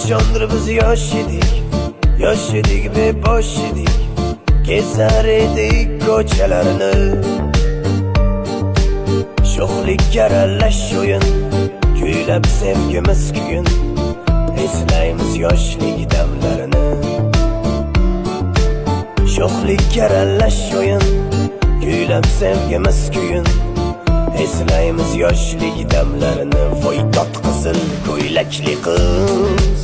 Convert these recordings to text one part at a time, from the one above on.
Qachondir biz yosh edik bebosh edik, kezar edik ko'chalarni. Sho'xlikka aralash o'yin, kuylab sevgimiz kuyin, eslaymiz yoshlik damlarini. Sho'xlikka aralash o'yin, kuylab sevgimiz kuyin, eslaymiz yoshlik damlarini. Voy qizil ko'ylakli qiz,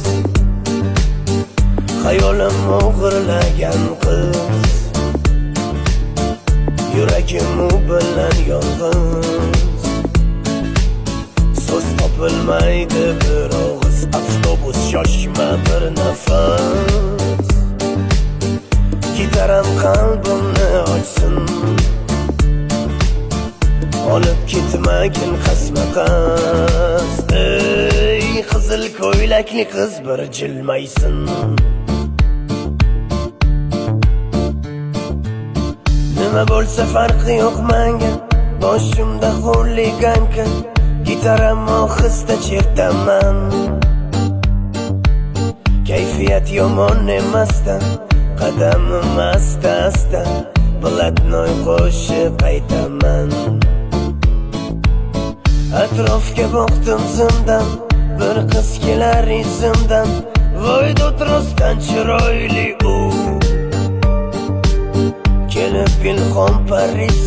hayolim o'g'irlagan qiz, yuragim u bilan yolg'iz. So'z topilmaydi bir og'iz, avtobus shoshma bir nafas, gitaram qalbimni ochsin, olib ketmagin qasma-qas. Ey qizil ko'ylakli qiz, bir jilmaysin. Nima bo'lsa farqi yo'q menga, boshimda xuliganka, gitaram ohista chertaman. Kayfiyat yomon emasdan, qadamim asta-asta, blatnoy qo'shib aytaman. Atrofga boqdim zimdan, bir qiz kelar izimdan, voy do'trosdan chiroyli u, kelib ilhom Paris